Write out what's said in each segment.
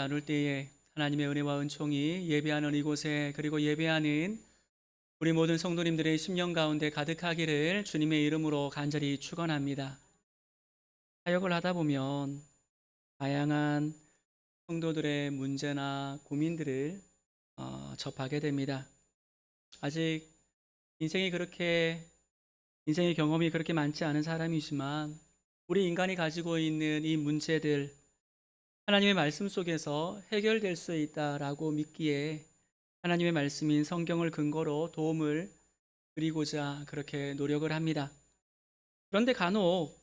나눌 때에 하나님의 은혜와 은총이 예배하는 이곳에 그리고 예배하는 우리 모든 성도님들의 심령 가운데 가득하기를 주님의 이름으로 간절히 축원합니다. 사역을 하다 보면 다양한 성도들의 문제나 고민들을 접하게 됩니다. 아직 인생의 경험이 그렇게 많지 않은 사람이지만 우리 인간이 가지고 있는 이 문제들 하나님의 말씀 속에서 해결될 수 있다라고 믿기에 하나님의 말씀인 성경을 근거로 도움을 드리고자 그렇게 노력을 합니다. 그런데 간혹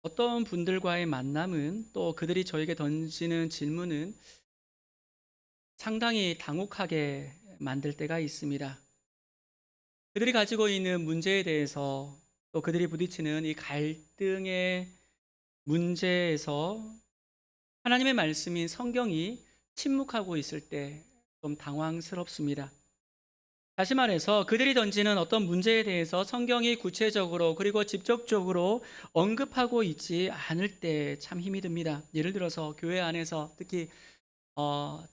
어떤 분들과의 만남은 또 그들이 저에게 던지는 질문은 상당히 당혹하게 만들 때가 있습니다. 그들이 가지고 있는 문제에 대해서 또 그들이 부딪히는 이 갈등의 문제에서 하나님의 말씀인 성경이 침묵하고 있을 때 좀 당황스럽습니다. 다시 말해서 그들이 던지는 어떤 문제에 대해서 성경이 구체적으로 그리고 직접적으로 언급하고 있지 않을 때 참 힘이 듭니다. 예를 들어서 교회 안에서 특히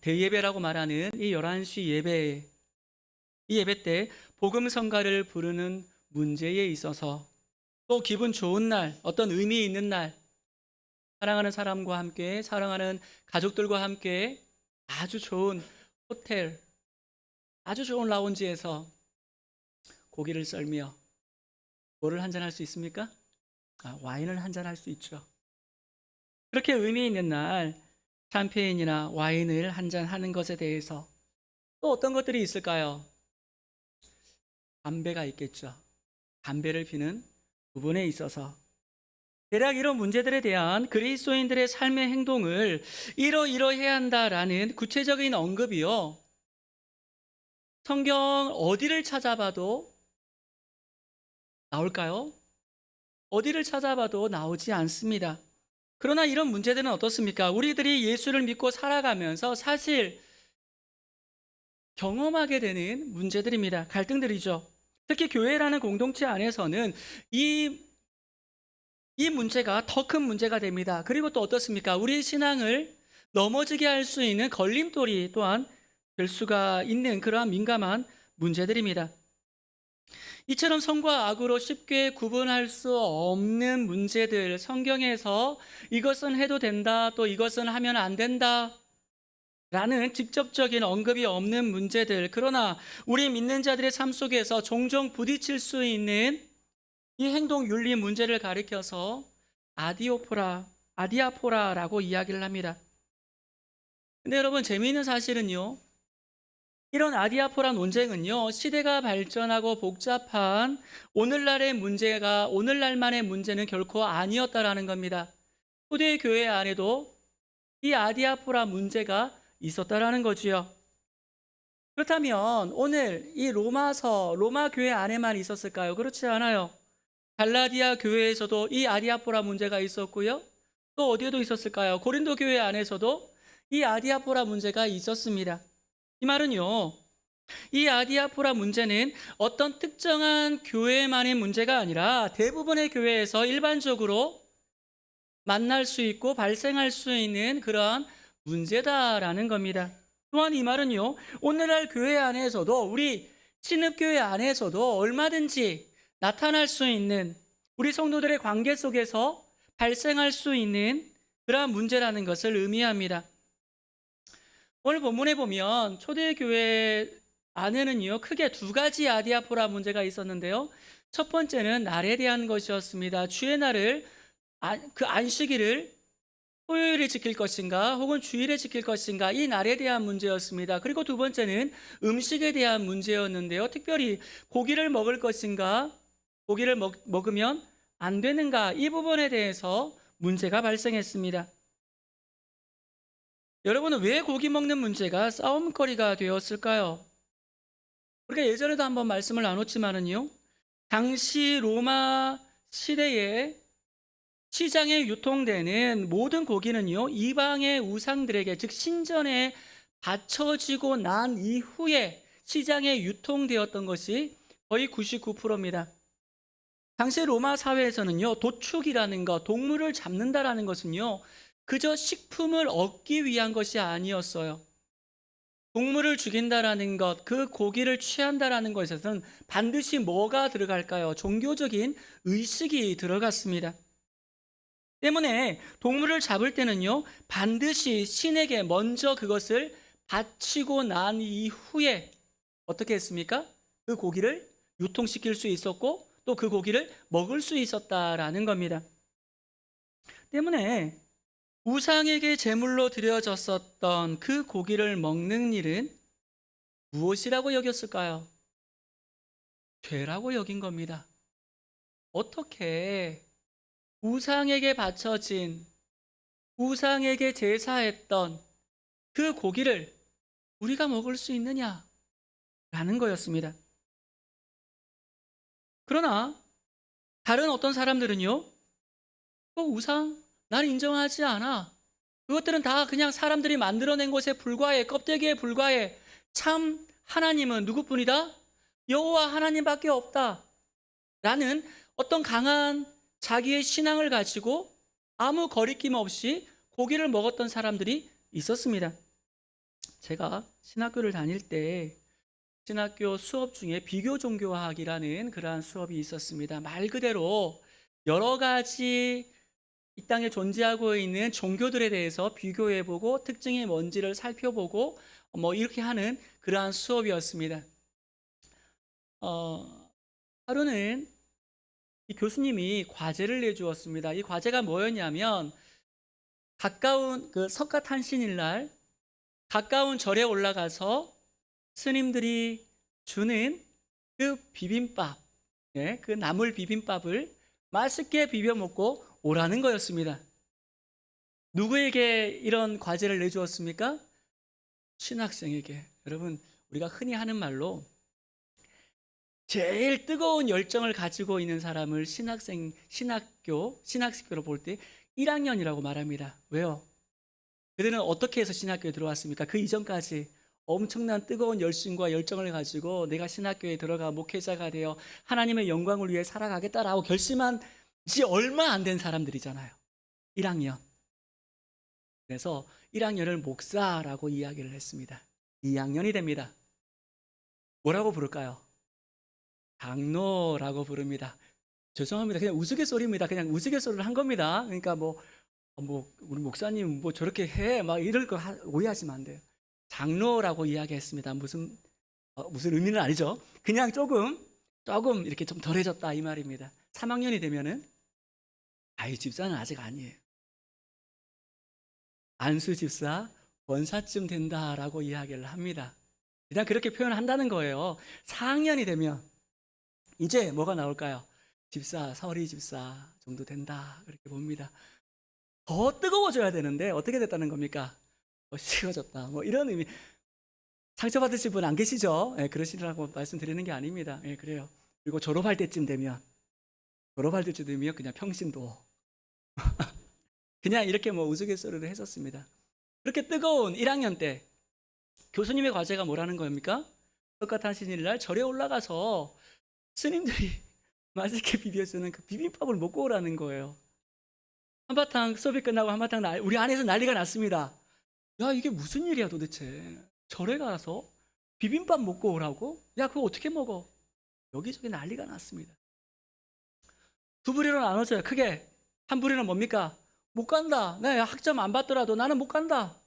대예배라고 말하는 이 11시 예배, 이 예배 때 복음 성가를 부르는 문제에 있어서 또 기분 좋은 날, 어떤 의미 있는 날, 사랑하는 사람과 함께, 사랑하는 가족들과 함께 아주 좋은 호텔, 아주 좋은 라운지에서 고기를 썰며 뭐를 한잔할 수 있습니까? 와인을 한잔할 수 있죠. 그렇게 의미 있는 날 샴페인이나 와인을 한잔하는 것에 대해서 또 어떤 것들이 있을까요? 담배가 있겠죠. 담배를 피는 부분에 있어서 대략 이런 문제들에 대한 그리스도인들의 삶의 행동을 이러이러해야 한다라는 구체적인 언급이요. 성경 어디를 찾아봐도 나올까요? 어디를 찾아봐도 나오지 않습니다. 그러나 이런 문제들은 어떻습니까? 우리들이 예수를 믿고 살아가면서 사실 경험하게 되는 문제들입니다. 갈등들이죠. 특히 교회라는 공동체 안에서는 이 문제가 더 큰 문제가 됩니다. 그리고 또 어떻습니까? 우리의 신앙을 넘어지게 할 수 있는 걸림돌이 또한 될 수가 있는 그러한 민감한 문제들입니다. 이처럼 선과 악으로 쉽게 구분할 수 없는 문제들, 성경에서 이것은 해도 된다, 또 이것은 하면 안 된다 라는 직접적인 언급이 없는 문제들, 그러나 우리 믿는 자들의 삶 속에서 종종 부딪힐 수 있는 이 행동 윤리 문제를 가리켜서 아디아포라라고 이야기를 합니다. 근데 여러분, 재미있는 사실은요, 이런 아디아포라 논쟁은요, 시대가 발전하고 복잡한 오늘날만의 문제는 결코 아니었다라는 겁니다. 초대 교회 안에도 이 아디아포라 문제가 있었다라는 거지요. 그렇다면 오늘 이 로마 교회 안에만 있었을까요? 그렇지 않아요. 갈라디아 교회에서도 이 아디아포라 문제가 있었고요. 또 어디에도 있었을까요? 고린도 교회 안에서도 이 아디아포라 문제가 있었습니다. 이 말은요, 이 아디아포라 문제는 어떤 특정한 교회만의 문제가 아니라 대부분의 교회에서 일반적으로 만날 수 있고 발생할 수 있는 그러한 문제다라는 겁니다. 또한 이 말은요, 오늘날 교회 안에서도 우리 신읍교회 안에서도 얼마든지 나타날 수 있는 우리 성도들의 관계 속에서 발생할 수 있는 그러한 문제라는 것을 의미합니다. 오늘 본문에 보면 초대교회 안에는요, 크게 두 가지 아디아포라 문제가 있었는데요. 첫 번째는 날에 대한 것이었습니다. 주의 날을, 그 안식일을 토요일에 지킬 것인가 혹은 주일에 지킬 것인가, 이 날에 대한 문제였습니다. 그리고 두 번째는 음식에 대한 문제였는데요. 특별히 고기를 먹을 것인가, 고기를 먹으면 안 되는가, 이 부분에 대해서 문제가 발생했습니다. 여러분은 왜 고기 먹는 문제가 싸움거리가 되었을까요? 우리가 예전에도 한번 말씀을 나눴지만은요, 당시 로마 시대에 시장에 유통되는 모든 고기는요, 이방의 우상들에게, 즉 신전에 바쳐지고 난 이후에 시장에 유통되었던 것이 거의 99%입니다. 당시 로마 사회에서는요, 도축이라는 것, 동물을 잡는다라는 것은요, 그저 식품을 얻기 위한 것이 아니었어요. 동물을 죽인다라는 것, 그 고기를 취한다라는 것에서는 반드시 뭐가 들어갈까요? 종교적인 의식이 들어갔습니다. 때문에 동물을 잡을 때는요, 반드시 신에게 먼저 그것을 바치고 난 이후에 어떻게 했습니까? 그 고기를 유통시킬 수 있었고 또 그 고기를 먹을 수 있었다라는 겁니다. 때문에 우상에게 제물로 드려졌었던 그 고기를 먹는 일은 무엇이라고 여겼을까요? 죄라고 여긴 겁니다. 어떻게 우상에게 바쳐진, 우상에게 제사했던 그 고기를 우리가 먹을 수 있느냐라는 거였습니다. 그러나 다른 어떤 사람들은요, 그 우상 날 인정하지 않아. 그것들은 다 그냥 사람들이 만들어낸 것에 불과해. 껍데기에 불과해. 참 하나님은 누구뿐이다? 여호와 하나님밖에 없다. 라는 어떤 강한 자기의 신앙을 가지고 아무 거리낌 없이 고기를 먹었던 사람들이 있었습니다. 제가 신학교를 다닐 때 신학교 수업 중에 비교 종교학이라는 그러한 수업이 있었습니다. 말 그대로 여러 가지 이 땅에 존재하고 있는 종교들에 대해서 비교해보고 특징이 뭔지를 살펴보고 뭐 이렇게 하는 그러한 수업이었습니다. 하루는 이 교수님이 과제를 내주었습니다. 이 과제가 뭐였냐면 가까운 그 석가탄신일 날 가까운 절에 올라가서 스님들이 주는 그 비빔밥, 그 나물 비빔밥을 맛있게 비벼 먹고 오라는 거였습니다. 누구에게 이런 과제를 내주었습니까? 신학생에게. 여러분, 우리가 흔히 하는 말로 제일 뜨거운 열정을 가지고 있는 사람을 신학교로 볼 때 1학년이라고 말합니다. 왜요? 그들은 어떻게 해서 신학교에 들어왔습니까? 그 이전까지 엄청난 뜨거운 열심과 열정을 가지고 내가 신학교에 들어가 목회자가 되어 하나님의 영광을 위해 살아가겠다라고 결심한 지 얼마 안 된 사람들이잖아요. 1학년. 그래서 1학년을 목사라고 이야기를 했습니다. 2학년이 됩니다. 뭐라고 부를까요? 장로라고 부릅니다. 죄송합니다. 그냥 우스갯소리입니다. 그냥 우스갯소리를 한 겁니다. 그러니까 우리 목사님 저렇게 해 막 이럴 거 오해하시면 안 돼요. 장로라고 이야기했습니다. 무슨 의미는 아니죠. 그냥 조금 이렇게 좀 덜해졌다 이 말입니다. 3학년이 되면은 집사는 아직 아니에요. 안수 집사 권사쯤 된다라고 이야기를 합니다. 그냥 그렇게 표현한다는 거예요. 4학년이 되면 이제 뭐가 나올까요? 집사, 서리 집사 정도 된다 그렇게 봅니다. 더 뜨거워져야 되는데 어떻게 됐다는 겁니까? 식어졌다 이런 의미. 상처받으실 분 안 계시죠? 그러시라고 말씀드리는 게 아닙니다. 그래요. 그리고 졸업할 때쯤 되면 그냥 평신도 그냥 이렇게 우스갯소리를 했었습니다. 그렇게 뜨거운 1학년 때 교수님의 과제가 뭐라는 겁니까? 석가탄신일 날 절에 올라가서 스님들이 맛있게 비벼주는 그 비빔밥을 먹고 오라는 거예요. 한바탕 수업이 끝나고 한바탕 우리 안에서 난리가 났습니다. 야, 이게 무슨 일이야 도대체. 절에 가서 비빔밥 먹고 오라고? 야, 그거 어떻게 먹어? 여기저기 난리가 났습니다. 두 부리로 나눠져요. 크게. 한 부리는 뭡니까? 못 간다. 나 학점 안 받더라도 나는 못 간다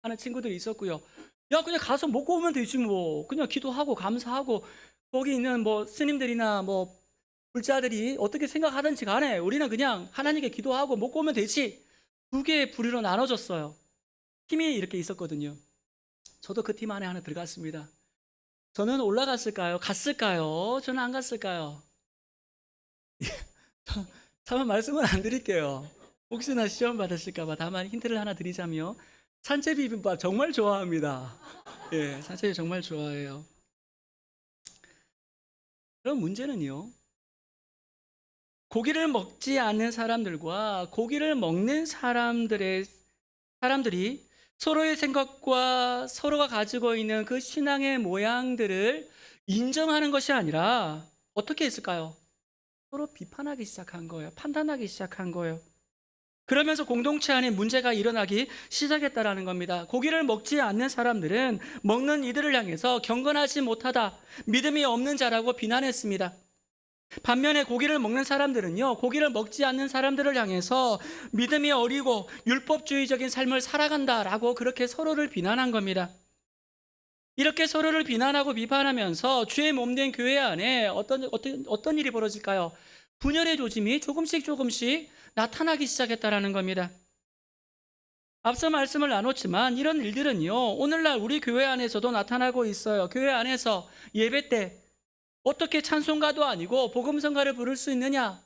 하는 친구들이 있었고요. 야, 그냥 가서 먹고 오면 되지 뭐. 그냥 기도하고 감사하고 거기 있는 스님들이나 불자들이 어떻게 생각하든지 간에 우리는 그냥 하나님께 기도하고 먹고 오면 되지. 두 개의 부류로 나눠졌어요. 팀이 이렇게 있었거든요. 저도 그 팀 안에 하나 들어갔습니다. 저는 올라갔을까요? 갔을까요? 저는 안 갔을까요? 다만 말씀은 안 드릴게요. 혹시나 시험 받으실까봐. 다만 힌트를 하나 드리자면 산채 비빔밥 정말 좋아합니다. 산채 정말 좋아해요. 그럼 문제는요, 고기를 먹지 않는 사람들과 고기를 먹는 사람들이 서로의 생각과 서로가 가지고 있는 그 신앙의 모양들을 인정하는 것이 아니라 어떻게 했을까요? 서로 비판하기 시작한 거예요. 판단하기 시작한 거예요. 그러면서 공동체 안에 문제가 일어나기 시작했다라는 겁니다. 고기를 먹지 않는 사람들은 먹는 이들을 향해서 경건하지 못하다, 믿음이 없는 자라고 비난했습니다. 반면에 고기를 먹는 사람들은요, 고기를 먹지 않는 사람들을 향해서 믿음이 어리고 율법주의적인 삶을 살아간다라고 그렇게 서로를 비난한 겁니다. 이렇게 서로를 비난하고 비판하면서 주의 몸된 교회 안에 어떤 일이 벌어질까요? 분열의 조짐이 조금씩 나타나기 시작했다라는 겁니다. 앞서 말씀을 나눴지만 이런 일들은요, 오늘날 우리 교회 안에서도 나타나고 있어요. 교회 안에서 예배 때 어떻게 찬송가도 아니고 복음성가를 부를 수 있느냐?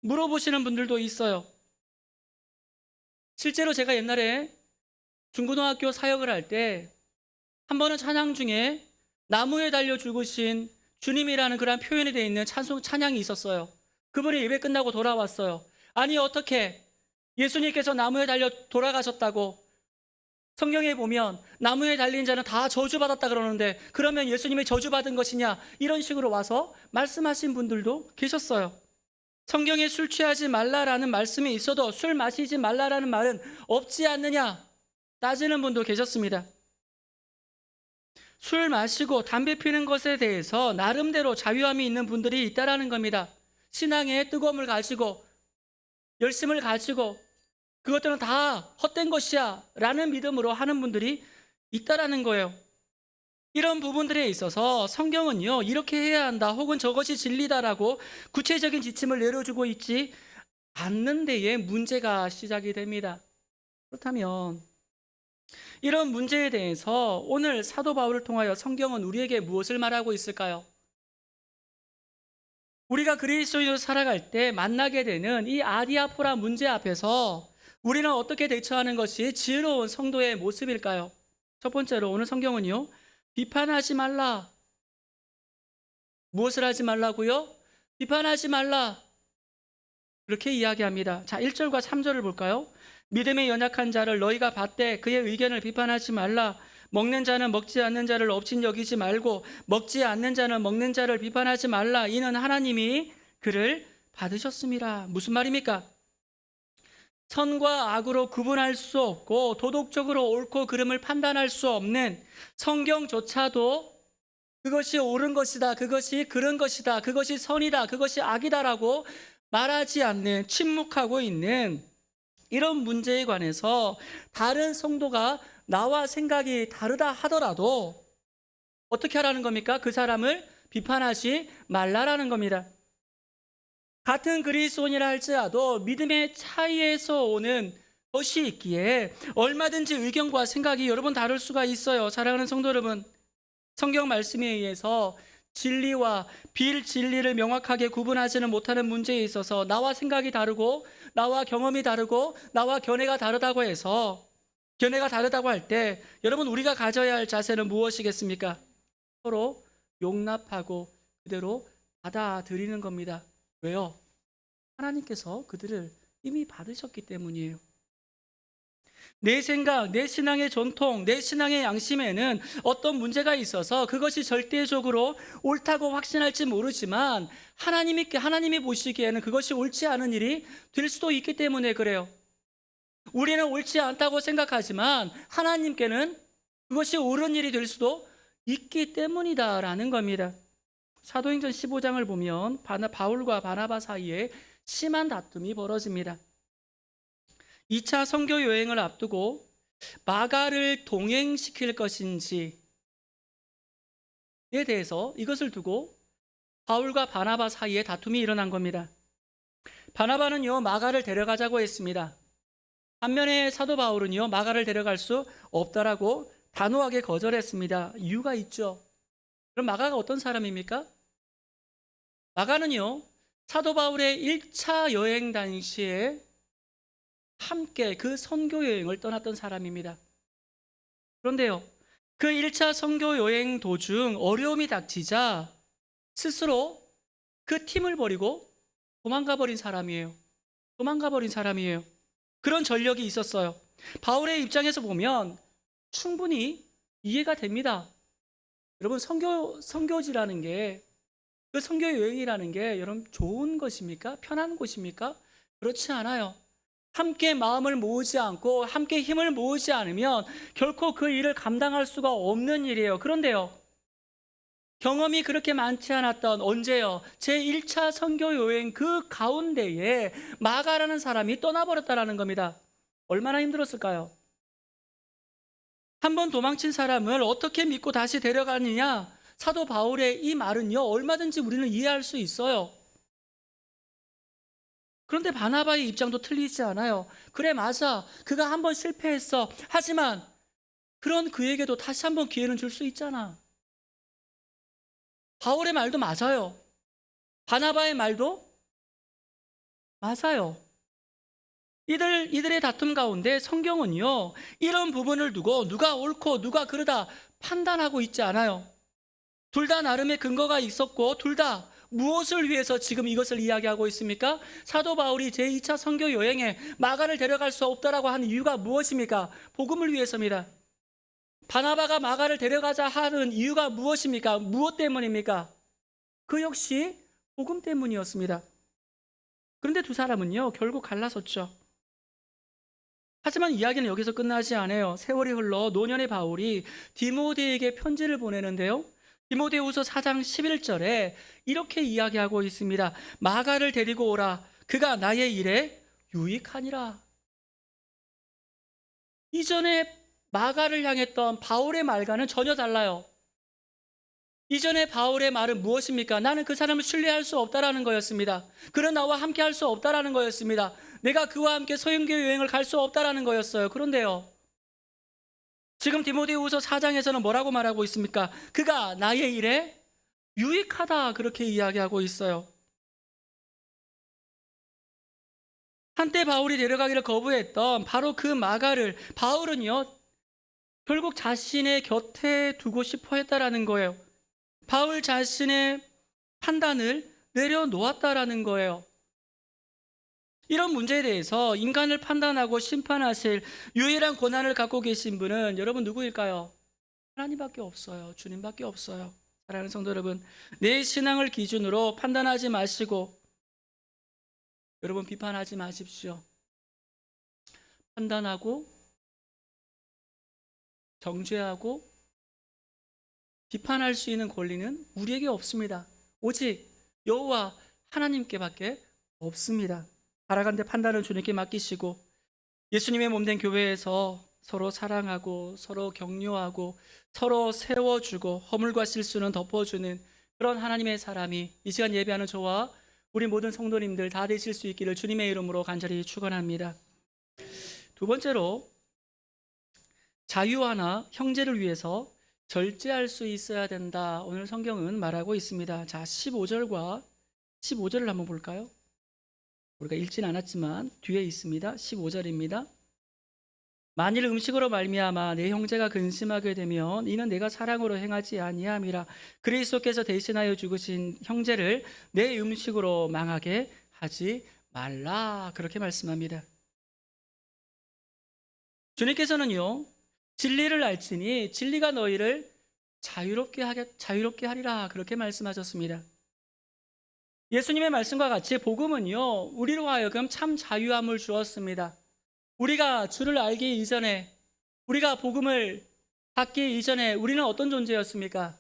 물어보시는 분들도 있어요. 실제로 제가 옛날에 중고등학교 사역을 할 때 한 번은 찬양 중에 나무에 달려 죽으신 주님이라는 그런 표현이 되어 있는 찬양이 있었어요. 그분이 예배 끝나고 돌아왔어요. 아니 어떻게 예수님께서 나무에 달려 돌아가셨다고 성경에 보면 나무에 달린 자는 다 저주받았다 그러는데 그러면 예수님이 저주받은 것이냐 이런 식으로 와서 말씀하신 분들도 계셨어요. 성경에 술 취하지 말라라는 말씀이 있어도 술 마시지 말라라는 말은 없지 않느냐 따지는 분도 계셨습니다. 술 마시고 담배 피는 것에 대해서 나름대로 자유함이 있는 분들이 있다라는 겁니다. 신앙의 뜨거움을 가지고 열심을 가지고 그것들은 다 헛된 것이야 라는 믿음으로 하는 분들이 있다라는 거예요. 이런 부분들에 있어서 성경은요, 이렇게 해야 한다 혹은 저것이 진리다라고 구체적인 지침을 내려주고 있지 않는 데에 문제가 시작이 됩니다. 그렇다면 이런 문제에 대해서 오늘 사도 바울을 통하여 성경은 우리에게 무엇을 말하고 있을까요? 우리가 그리스도인으로 살아갈 때 만나게 되는 이 아디아포라 문제 앞에서 우리는 어떻게 대처하는 것이 지혜로운 성도의 모습일까요? 첫 번째로 오늘 성경은요, 비판하지 말라. 무엇을 하지 말라고요? 비판하지 말라. 그렇게 이야기합니다. 자, 1절과 3절을 볼까요? 믿음에 연약한 자를 너희가 받되 그의 의견을 비판하지 말라. 먹는 자는 먹지 않는 자를 업신 여기지 말고 먹지 않는 자는 먹는 자를 비판하지 말라. 이는 하나님이 그를 받으셨음이라. 무슨 말입니까? 선과 악으로 구분할 수 없고 도덕적으로 옳고 그름을 판단할 수 없는 성경조차도 그것이 옳은 것이다, 그것이 그른 것이다, 그것이 선이다, 그것이 악이다라고 말하지 않는, 침묵하고 있는 이런 문제에 관해서 다른 성도가 나와 생각이 다르다 하더라도 어떻게 하라는 겁니까? 그 사람을 비판하지 말라라는 겁니다. 같은 그리스도인이라 할지라도 믿음의 차이에서 오는 것이 있기에 얼마든지 의견과 생각이 여러 번 다를 수가 있어요. 사랑하는 성도 여러분, 성경 말씀에 의해서 진리와 빌진리를 명확하게 구분하지는 못하는 문제에 있어서 나와 생각이 다르고 나와 경험이 다르고 나와 견해가 다르다고 해서 견해가 다르다고 할 때 여러분 우리가 가져야 할 자세는 무엇이겠습니까? 서로 용납하고 그대로 받아들이는 겁니다. 왜요? 하나님께서 그들을 이미 받으셨기 때문이에요. 내 생각, 내 신앙의 전통, 내 신앙의 양심에는 어떤 문제가 있어서 그것이 절대적으로 옳다고 확신할지 모르지만 하나님이 보시기에는 그것이 옳지 않은 일이 될 수도 있기 때문에 그래요. 우리는 옳지 않다고 생각하지만 하나님께는 그것이 옳은 일이 될 수도 있기 때문이다라는 겁니다. 사도행전 15장을 보면 바울과 바나바 사이에 심한 다툼이 벌어집니다. 2차 선교 여행을 앞두고 마가를 동행시킬 것인지에 대해서 이것을 두고 바울과 바나바 사이에 다툼이 일어난 겁니다. 바나바는요, 마가를 데려가자고 했습니다. 반면에 사도 바울은요, 마가를 데려갈 수 없다라고 단호하게 거절했습니다. 이유가 있죠. 그럼 마가가 어떤 사람입니까? 마가는요, 사도 바울의 1차 여행 당시에 함께 그 선교 여행을 떠났던 사람입니다. 그런데요, 그 1차 선교 여행 도중 어려움이 닥치자 스스로 그 팀을 버리고 도망가 버린 사람이에요. 그런 전력이 있었어요. 바울의 입장에서 보면 충분히 이해가 됩니다. 여러분, 선교지라는 게, 그 선교 여행이라는 게 여러분 좋은 것입니까? 편한 곳입니까? 그렇지 않아요. 함께 마음을 모으지 않고 함께 힘을 모으지 않으면 결코 그 일을 감당할 수가 없는 일이에요. 그런데요, 경험이 그렇게 많지 않았던 언제요? 제1차 선교 여행 그 가운데에 마가라는 사람이 떠나버렸다라는 겁니다. 얼마나 힘들었을까요? 한 번 도망친 사람을 어떻게 믿고 다시 데려가느냐? 사도 바울의 이 말은요, 얼마든지 우리는 이해할 수 있어요. 그런데 바나바의 입장도 틀리지 않아요. 그래, 맞아. 그가 한 번 실패했어. 하지만 그런 그에게도 다시 한 번 기회는 줄 수 있잖아. 바울의 말도 맞아요. 바나바의 말도 맞아요. 이들의 다툼 가운데 성경은요, 이런 부분을 두고 누가 옳고 누가 그르다 판단하고 있지 않아요. 둘 다 나름의 근거가 있었고, 둘 다 무엇을 위해서 지금 이것을 이야기하고 있습니까? 사도 바울이 제2차 선교 여행에 마가를 데려갈 수 없다라고 하는 이유가 무엇입니까? 복음을 위해서입니다. 바나바가 마가를 데려가자 하는 이유가 무엇입니까? 무엇 때문입니까? 그 역시 복음 때문이었습니다. 그런데 두 사람은요, 결국 갈라섰죠. 하지만 이야기는 여기서 끝나지 않아요. 세월이 흘러 노년의 바울이 디모데에게 편지를 보내는데요. 디모데후서 4장 11절에 이렇게 이야기하고 있습니다. 마가를 데리고 오라. 그가 나의 일에 유익하니라. 이전에 마가를 향했던 바울의 말과는 전혀 달라요. 이전에 바울의 말은 무엇입니까? 나는 그 사람을 신뢰할 수 없다라는 거였습니다. 그는 나와 함께 할 수 없다라는 거였습니다. 내가 그와 함께 서영교 여행을 갈 수 없다라는 거였어요. 그런데요, 지금 디모데후서 4장에서는 뭐라고 말하고 있습니까? 그가 나의 일에 유익하다, 그렇게 이야기하고 있어요. 한때 바울이 데려가기를 거부했던 바로 그 마가를 바울은요, 결국 자신의 곁에 두고 싶어 했다라는 거예요. 바울 자신의 판단을 내려놓았다라는 거예요. 이런 문제에 대해서 인간을 판단하고 심판하실 유일한 권한을 갖고 계신 분은 여러분 누구일까요? 하나님밖에 없어요. 주님밖에 없어요. 사랑하는 성도 여러분, 내 신앙을 기준으로 판단하지 마시고, 여러분 비판하지 마십시오. 판단하고 정죄하고 비판할 수 있는 권리는 우리에게 없습니다. 오직 여호와 하나님께밖에 없습니다. 바라간대 판단은 주님께 맡기시고, 예수님의 몸된 교회에서 서로 사랑하고 서로 격려하고 서로 세워주고 허물과 실수는 덮어주는 그런 하나님의 사람이 이 시간 예배하는 저와 우리 모든 성도님들 다 되실 수 있기를 주님의 이름으로 간절히 축원합니다. 두 번째로, 자유하나 형제를 위해서 절제할 수 있어야 된다. 오늘 성경은 말하고 있습니다. 자, 15절과 15절을 한번 볼까요? 우리가 읽진 않았지만 뒤에 있습니다. 15절입니다. 만일 음식으로 말미암아 내 형제가 근심하게 되면 이는 내가 사랑으로 행하지 아니함이라. 그리스도께서 대신하여 죽으신 형제를 내 음식으로 망하게 하지 말라. 그렇게 말씀합니다. 주님께서는요, 진리를 알지니 진리가 너희를 자유롭게 하리라. 그렇게 말씀하셨습니다. 예수님의 말씀과 같이 복음은요, 우리로 하여금 참 자유함을 주었습니다. 우리가 주를 알기 이전에, 우리가 복음을 받기 이전에 우리는 어떤 존재였습니까?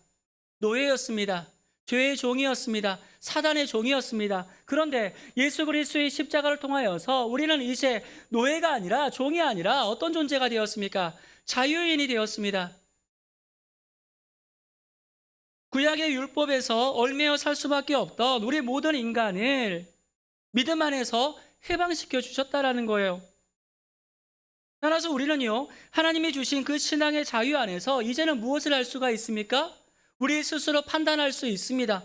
노예였습니다. 죄의 종이었습니다. 사단의 종이었습니다. 그런데 예수 그리스도의 십자가를 통하여서 우리는 이제 노예가 아니라, 종이 아니라 어떤 존재가 되었습니까? 자유인이 되었습니다. 구약의 율법에서 얽매여 살 수밖에 없던 우리 모든 인간을 믿음 안에서 해방시켜 주셨다라는 거예요. 따라서 우리는요, 하나님이 주신 그 신앙의 자유 안에서 이제는 무엇을 할 수가 있습니까? 우리 스스로 판단할 수 있습니다.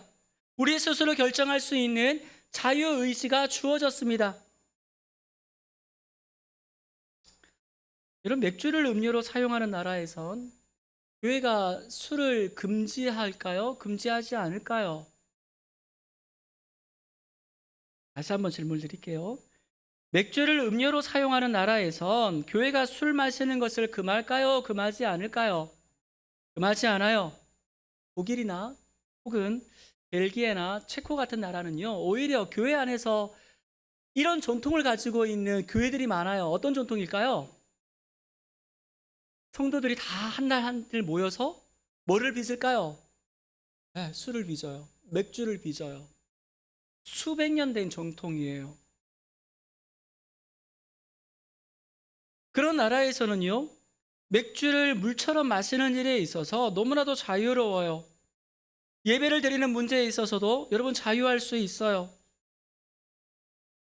우리 스스로 결정할 수 있는 자유의지가 주어졌습니다. 이런 맥주를 음료로 사용하는 나라에선 교회가 술을 금지할까요? 금지하지 않을까요? 다시 한번 질문 드릴게요. 맥주를 음료로 사용하는 나라에선 교회가 술 마시는 것을 금할까요? 금하지 않을까요? 금하지 않아요. 독일이나 혹은 벨기에나 체코 같은 나라는요, 오히려 교회 안에서 이런 전통을 가지고 있는 교회들이 많아요. 어떤 전통일까요? 성도들이 다 한 날 한들 모여서 뭐를 빚을까요? 네, 술을 빚어요. 맥주를 빚어요. 수백 년 된 전통이에요. 그런 나라에서는요, 맥주를 물처럼 마시는 일에 있어서 너무나도 자유로워요. 예배를 드리는 문제에 있어서도 여러분 자유할 수 있어요.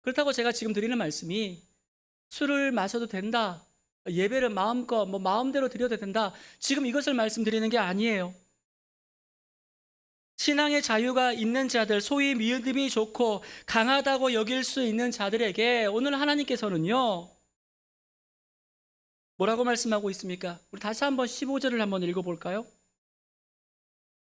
그렇다고 제가 지금 드리는 말씀이 술을 마셔도 된다. 예배를 마음껏 마음대로 드려도 된다. 지금 이것을 말씀드리는 게 아니에요. 신앙의 자유가 있는 자들, 소위 믿음이 좋고 강하다고 여길 수 있는 자들에게 오늘 하나님께서는요, 뭐라고 말씀하고 있습니까? 우리 다시 한번 15절을 한번 읽어볼까요?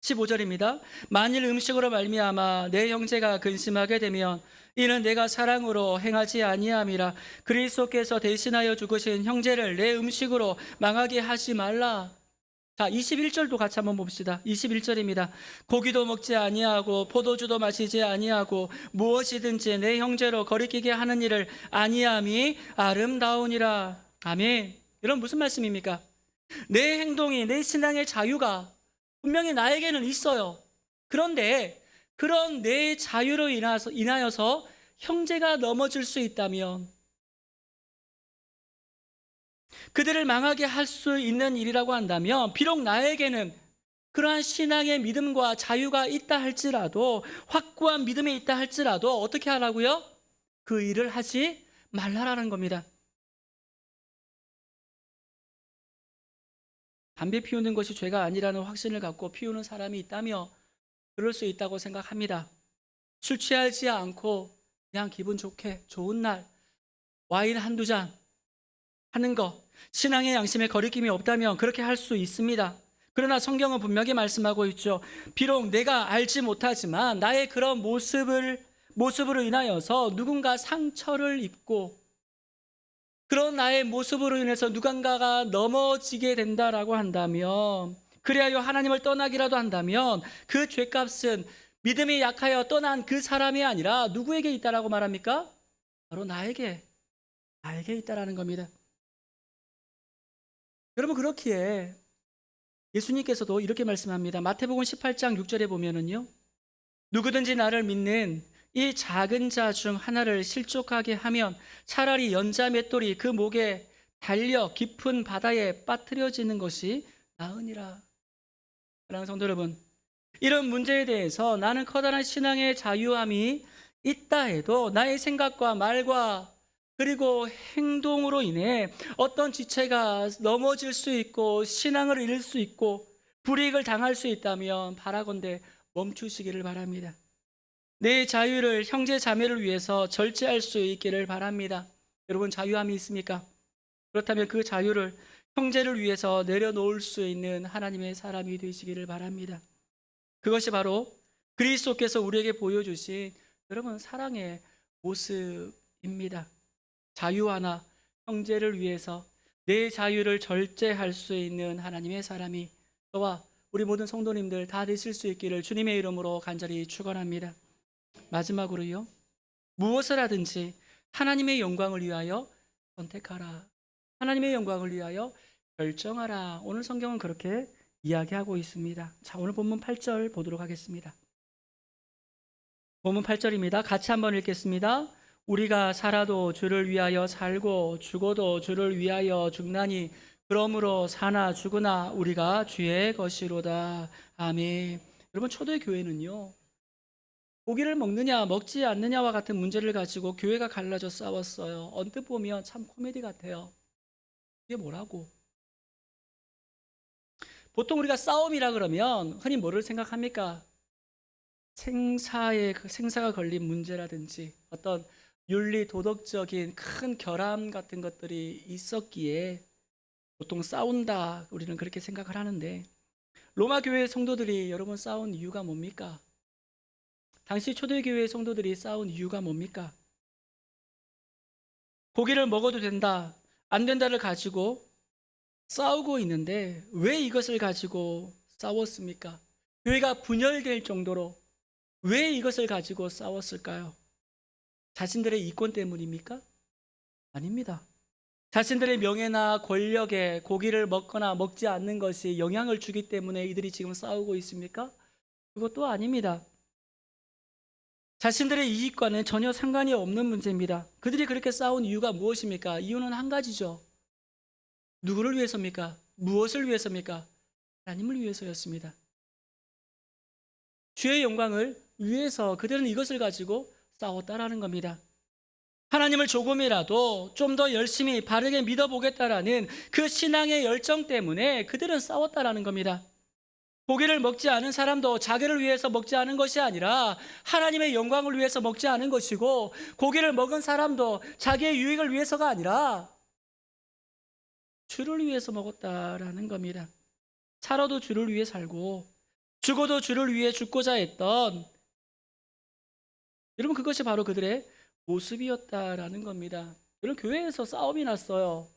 15절입니다. 만일 음식으로 말미암아 내 형제가 근심하게 되면 이는 내가 사랑으로 행하지 아니함이라. 그리스도께서 대신하여 죽으신 형제를 내 음식으로 망하게 하지 말라. 자, 21절도 같이 한번 봅시다. 21절입니다. 고기도 먹지 아니하고 포도주도 마시지 아니하고 무엇이든지 내 형제로 거리끼게 하는 일을 아니함이 아름다우니라. 아멘. 이런 무슨 말씀입니까? 내 행동이, 내 신앙의 자유가 분명히 나에게는 있어요. 그런데 그런 내 자유로 인하여서 형제가 넘어질 수 있다면, 그들을 망하게 할 수 있는 일이라고 한다면, 비록 나에게는 그러한 신앙의 믿음과 자유가 있다 할지라도, 확고한 믿음이 있다 할지라도 어떻게 하라고요? 그 일을 하지 말라라는 겁니다. 담배 피우는 것이 죄가 아니라는 확신을 갖고 피우는 사람이 있다며 그럴 수 있다고 생각합니다. 술 취하지 않고 그냥 기분 좋게 좋은 날 와인 한두 잔 하는 거, 신앙의 양심에 거리낌이 없다면 그렇게 할 수 있습니다. 그러나 성경은 분명히 말씀하고 있죠. 비록 내가 알지 못하지만 나의 그런 모습으로 인하여서 누군가 상처를 입고, 그런 나의 모습으로 인해서 누군가가 넘어지게 된다라고 한다면, 그리하여 하나님을 떠나기라도 한다면 그 죄값은 믿음이 약하여 떠난 그 사람이 아니라 누구에게 있다라고 말합니까? 바로 나에게 있다라는 겁니다. 여러분, 그렇기에 예수님께서도 이렇게 말씀합니다. 마태복음 18장 6절에 보면은요, 누구든지 나를 믿는 이 작은 자 중 하나를 실족하게 하면 차라리 연자 맷돌이 그 목에 달려 깊은 바다에 빠뜨려지는 것이 나으니라. 사랑하는 성도 여러분, 이런 문제에 대해서 나는 커다란 신앙의 자유함이 있다 해도 나의 생각과 말과 그리고 행동으로 인해 어떤 지체가 넘어질 수 있고 신앙을 잃을 수 있고 불이익을 당할 수 있다면 바라건대 멈추시기를 바랍니다. 내 자유를 형제 자매를 위해서 절제할 수 있기를 바랍니다. 여러분, 자유함이 있습니까? 그렇다면 그 자유를 형제를 위해서 내려놓을 수 있는 하나님의 사람이 되시기를 바랍니다. 그것이 바로 그리스도께서 우리에게 보여주신 여러분 사랑의 모습입니다. 자유 하나, 형제를 위해서 내 자유를 절제할 수 있는 하나님의 사람이 저와 우리 모든 성도님들 다 되실 수 있기를 주님의 이름으로 간절히 축원합니다. 마지막으로요, 무엇을 하든지 하나님의 영광을 위하여 선택하라. 하나님의 영광을 위하여 결정하라. 오늘 성경은 그렇게 이야기하고 있습니다. 자, 오늘 본문 8절 보도록 하겠습니다. 본문 8절입니다. 같이 한번 읽겠습니다. 우리가 살아도 주를 위하여 살고 죽어도 주를 위하여 죽나니 그러므로 사나 죽으나 우리가 주의 것이로다. 아멘. 여러분, 초대 교회는요, 고기를 먹느냐 먹지 않느냐와 같은 문제를 가지고 교회가 갈라져 싸웠어요. 언뜻 보면 참 코미디 같아요. 이게 뭐라고? 보통 우리가 싸움이라 그러면 흔히 뭐를 생각합니까? 생사가 걸린 문제라든지 어떤 윤리 도덕적인 큰 결함 같은 것들이 있었기에 보통 싸운다, 우리는 그렇게 생각을 하는데, 로마 교회 성도들이 여러분 싸운 이유가 뭡니까? 당시 초대교회 성도들이 싸운 이유가 뭡니까? 고기를 먹어도 된다, 안 된다를 가지고 싸우고 있는데 왜 이것을 가지고 싸웠습니까? 교회가 분열될 정도로 왜 이것을 가지고 싸웠을까요? 자신들의 이권 때문입니까? 아닙니다. 자신들의 명예나 권력에 고기를 먹거나 먹지 않는 것이 영향을 주기 때문에 이들이 지금 싸우고 있습니까? 그것도 아닙니다. 자신들의 이익과는 전혀 상관이 없는 문제입니다. 그들이 그렇게 싸운 이유가 무엇입니까? 이유는 한 가지죠. 누구를 위해서입니까? 무엇을 위해서입니까? 하나님을 위해서였습니다. 주의 영광을 위해서 그들은 이것을 가지고 싸웠다라는 겁니다. 하나님을 조금이라도 좀 더 열심히 바르게 믿어보겠다라는 그 신앙의 열정 때문에 그들은 싸웠다라는 겁니다. 고기를 먹지 않은 사람도 자기를 위해서 먹지 않은 것이 아니라 하나님의 영광을 위해서 먹지 않은 것이고, 고기를 먹은 사람도 자기의 유익을 위해서가 아니라 주를 위해서 먹었다라는 겁니다. 살아도 주를 위해 살고 죽어도 주를 위해 죽고자 했던, 여러분, 그것이 바로 그들의 모습이었다라는 겁니다. 여러분, 교회에서 싸움이 났어요.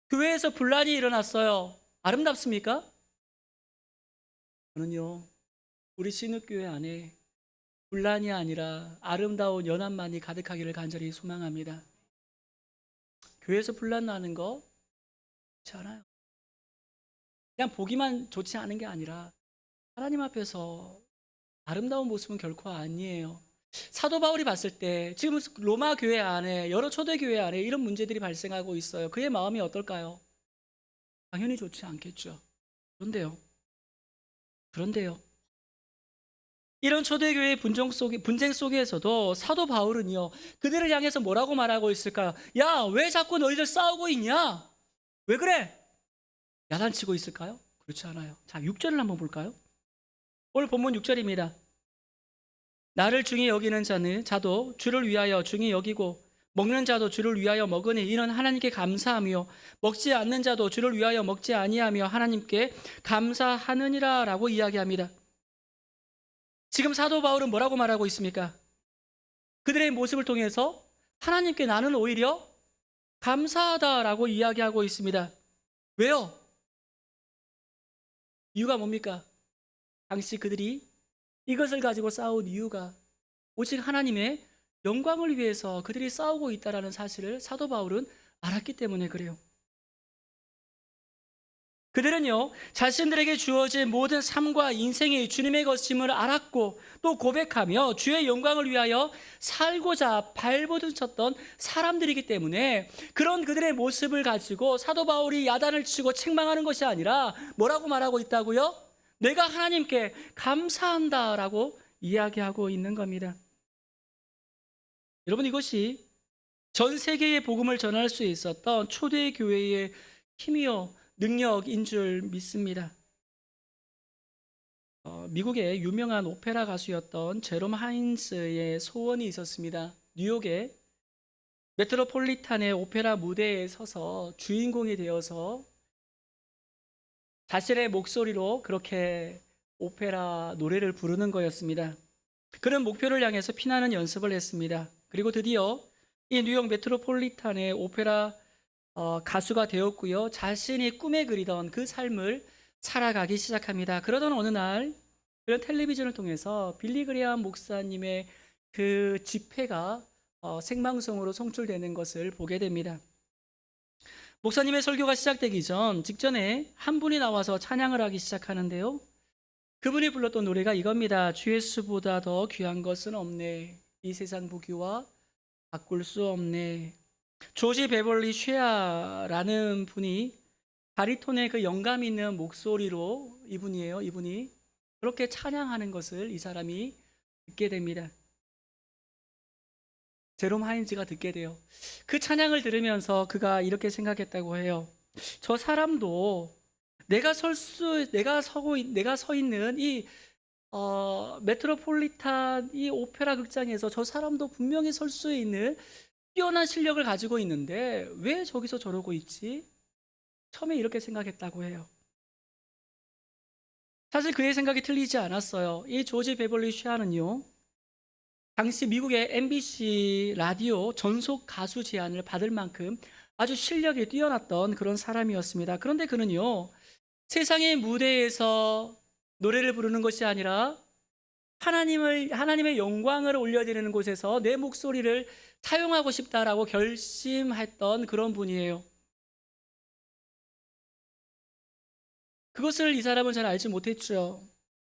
교회에서 분란이 일어났어요. 아름답습니까? 저는요, 우리 신흙교회 안에 분란이 아니라 아름다운 연합만이 가득하기를 간절히 소망합니다. 교회에서 분란 나는 거 좋지 않아요. 그냥 보기만 좋지 않은 게 아니라 하나님 앞에서 아름다운 모습은 결코 아니에요. 사도 바울이 봤을 때 지금 로마 교회 안에, 여러 초대 교회 안에 이런 문제들이 발생하고 있어요. 그의 마음이 어떨까요? 당연히 좋지 않겠죠. 그런데요, 이런 초대교회의 분쟁 속에서도 사도 바울은요, 그들을 향해서 뭐라고 말하고 있을까요? 야, 왜 자꾸 너희들 싸우고 있냐? 왜 그래? 야단치고 있을까요? 그렇지 않아요. 자, 6절을 한번 볼까요? 오늘 본문 6절입니다. 나를 중히 여기는 자도 주를 위하여 중히 여기고, 먹는 자도 주를 위하여 먹으니 이는 하나님께 감사하며, 먹지 않는 자도 주를 위하여 먹지 아니하며 하나님께 감사하느니라 라고 이야기합니다. 지금 사도 바울은 뭐라고 말하고 있습니까? 그들의 모습을 통해서 하나님께 나는 오히려 감사하다라고 이야기하고 있습니다. 왜요? 이유가 뭡니까? 당시 그들이 이것을 가지고 싸운 이유가 오직 하나님의 영광을 위해서 그들이 싸우고 있다는 사실을 사도 바울은 알았기 때문에 그래요. 그들은요, 자신들에게 주어진 모든 삶과 인생이 주님의 것임을 알았고, 또 고백하며 주의 영광을 위하여 살고자 발버둥쳤던 사람들이기 때문에, 그런 그들의 모습을 가지고 사도 바울이 야단을 치고 책망하는 것이 아니라 뭐라고 말하고 있다고요? 내가 하나님께 감사한다라고 이야기하고 있는 겁니다. 여러분, 이것이 전 세계의 복음을 전할 수 있었던 초대 교회의 힘이요 능력인 줄 믿습니다. 미국의 유명한 오페라 가수였던 제롬 하인스의 소원이 있었습니다. 뉴욕의 메트로폴리탄의 오페라 무대에 서서 주인공이 되어서 자신의 목소리로 그렇게 오페라 노래를 부르는 거였습니다. 그런 목표를 향해서 피나는 연습을 했습니다. 그리고 드디어 이 뉴욕 메트로폴리탄의 오페라 가수가 되었고요. 자신이 꿈에 그리던 그 삶을 살아가기 시작합니다. 그러던 어느 날 그런 텔레비전을 통해서 빌리 그레이엄 목사님의 그 집회가 생방송으로 송출되는 것을 보게 됩니다. 목사님의 설교가 시작되기 직전에 한 분이 나와서 찬양을 하기 시작하는데요. 그분이 불렀던 노래가 이겁니다. 주 예수보다 더 귀한 것은 없네. 이 세상 부귀와 바꿀 수 없네. 조지 베벌리 쉐아라는 분이 바리톤의 그 영감 있는 목소리로, 이분이 그렇게 찬양하는 것을 이 사람이 듣게 됩니다. 제롬 하인즈가 듣게 돼요. 그 찬양을 들으면서 그가 이렇게 생각했다고 해요. 저 사람도 내가 서 있는 이 메트로폴리탄 이 오페라 극장에서 저 사람도 분명히 설 수 있는 뛰어난 실력을 가지고 있는데 왜 저기서 저러고 있지? 처음에 이렇게 생각했다고 해요. 사실 그의 생각이 틀리지 않았어요. 이 조지 베벌리 쉐아는요, 당시 미국의 MBC 라디오 전속 가수 제안을 받을 만큼 아주 실력이 뛰어났던 그런 사람이었습니다. 그런데 그는요, 세상의 무대에서 노래를 부르는 것이 아니라 하나님의 영광을 올려드리는 곳에서 내 목소리를 사용하고 싶다라고 결심했던 그런 분이에요. 그것을 이 사람은 잘 알지 못했죠.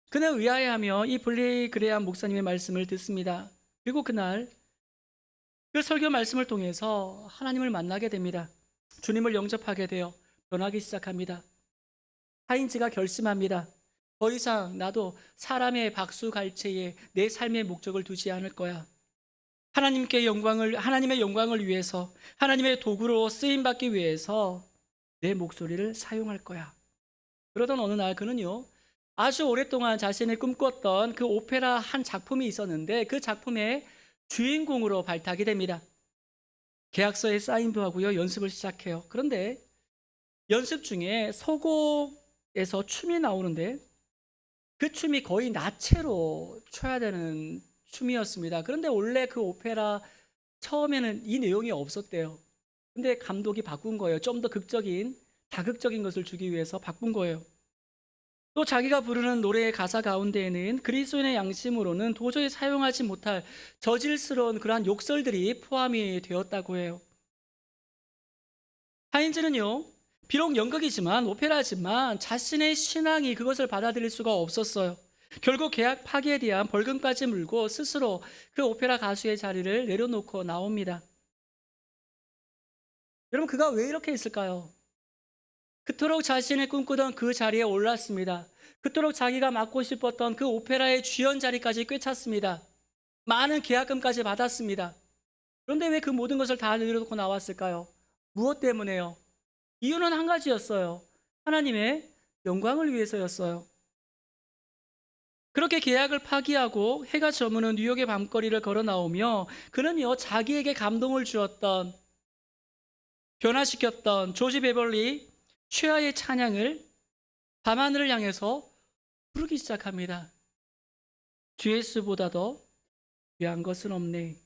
그는 의아해하며 이 빌리 그레이엄 목사님의 말씀을 듣습니다. 그리고 그날 그 설교 말씀을 통해서 하나님을 만나게 됩니다. 주님을 영접하게 되어 변하기 시작합니다. 하인즈가 결심합니다. 더 이상 나도 사람의 박수갈채에 내 삶의 목적을 두지 않을 거야. 하나님의 영광을 위해서, 하나님의 도구로 쓰임받기 위해서 내 목소리를 사용할 거야. 그러던 어느 날 그는요, 아주 오랫동안 자신이 꿈꿨던 그 오페라 한 작품이 있었는데 그 작품의 주인공으로 발탁이 됩니다. 계약서에 사인도 하고요, 연습을 시작해요. 그런데 연습 중에 서곡에서 춤이 나오는데 그 춤이 거의 나체로 춰야 되는 춤이었습니다. 그런데 원래 그 오페라 처음에는 이 내용이 없었대요. 근데 감독이 바꾼 거예요. 좀 더 다극적인 것을 주기 위해서 바꾼 거예요. 또 자기가 부르는 노래의 가사 가운데에는 그리스도인의 양심으로는 도저히 사용하지 못할 저질스러운 그러한 욕설들이 포함이 되었다고 해요. 하인즈는요, 비록 연극이지만 오페라지만 자신의 신앙이 그것을 받아들일 수가 없었어요. 결국 계약 파기에 대한 벌금까지 물고 스스로 그 오페라 가수의 자리를 내려놓고 나옵니다. 여러분, 그가 왜 이렇게 했을까요? 그토록 자신이 꿈꾸던 그 자리에 올랐습니다. 그토록 자기가 맡고 싶었던 그 오페라의 주연 자리까지 꿰찼습니다. 많은 계약금까지 받았습니다. 그런데 왜 그 모든 것을 다 내려놓고 나왔을까요? 무엇 때문에요? 이유는 한 가지였어요. 하나님의 영광을 위해서였어요. 그렇게 계약을 파기하고 해가 저무는 뉴욕의 밤거리를 걸어 나오며 그는요, 자기에게 감동을 주었던, 변화시켰던 조지 베벌리 최하의 찬양을 밤하늘을 향해서 부르기 시작합니다. 주 예수보다 더 귀한 것은 없네.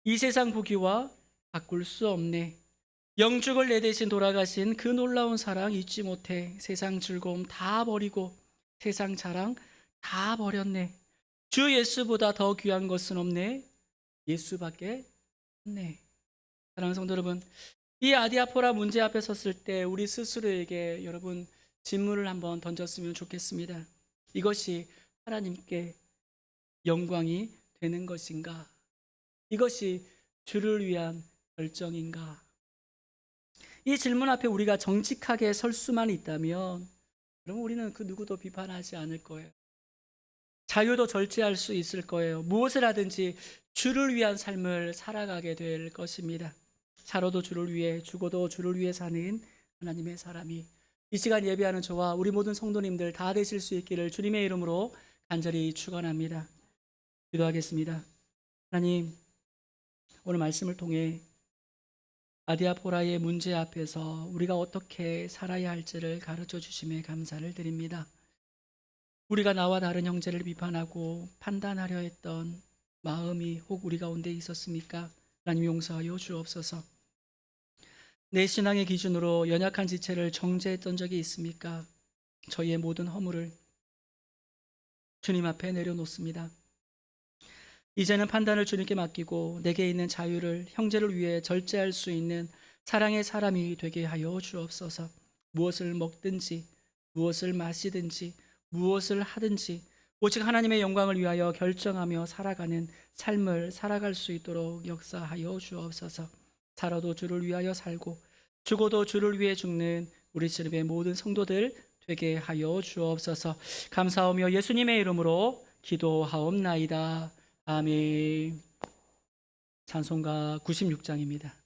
이 세상 부귀와 바꿀 수 없네. 영죽을 내 대신 돌아가신 그 놀라운 사랑 잊지 못해. 세상 즐거움 다 버리고 세상 자랑 다 버렸네. 주 예수보다 더 귀한 것은 없네. 예수밖에 없네. 사랑하는 성도 여러분, 이 아디아포라 문제 앞에 섰을 때 우리 스스로에게 여러분 질문을 한번 던졌으면 좋겠습니다. 이것이 하나님께 영광이 되는 것인가? 이것이 주를 위한 결정인가? 이 질문 앞에 우리가 정직하게 설 수만 있다면 그럼 우리는 그 누구도 비판하지 않을 거예요. 자유도 절제할 수 있을 거예요. 무엇을 하든지 주를 위한 삶을 살아가게 될 것입니다. 살아도 주를 위해, 죽어도 주를 위해 사는 하나님의 사람이 이 시간 예배하는 저와 우리 모든 성도님들 다 되실 수 있기를 주님의 이름으로 간절히 축원합니다. 기도하겠습니다. 하나님, 오늘 말씀을 통해 아디아포라의 문제 앞에서 우리가 어떻게 살아야 할지를 가르쳐 주심에 감사를 드립니다. 우리가 나와 다른 형제를 비판하고 판단하려 했던 마음이 혹 우리 가운데 있었습니까? 하나님 용서하여 주옵소서. 내 신앙의 기준으로 연약한 지체를 정죄했던 적이 있습니까? 저희의 모든 허물을 주님 앞에 내려놓습니다. 이제는 판단을 주님께 맡기고 내게 있는 자유를 형제를 위해 절제할 수 있는 사랑의 사람이 되게 하여 주옵소서. 무엇을 먹든지 무엇을 마시든지 무엇을 하든지 오직 하나님의 영광을 위하여 결정하며 살아가는 삶을 살아갈 수 있도록 역사하여 주옵소서. 살아도 주를 위하여 살고 죽어도 주를 위해 죽는 우리 주님의 모든 성도들 되게 하여 주옵소서. 감사하며 예수님의 이름으로 기도하옵나이다. 아멘. 찬송가 96장입니다.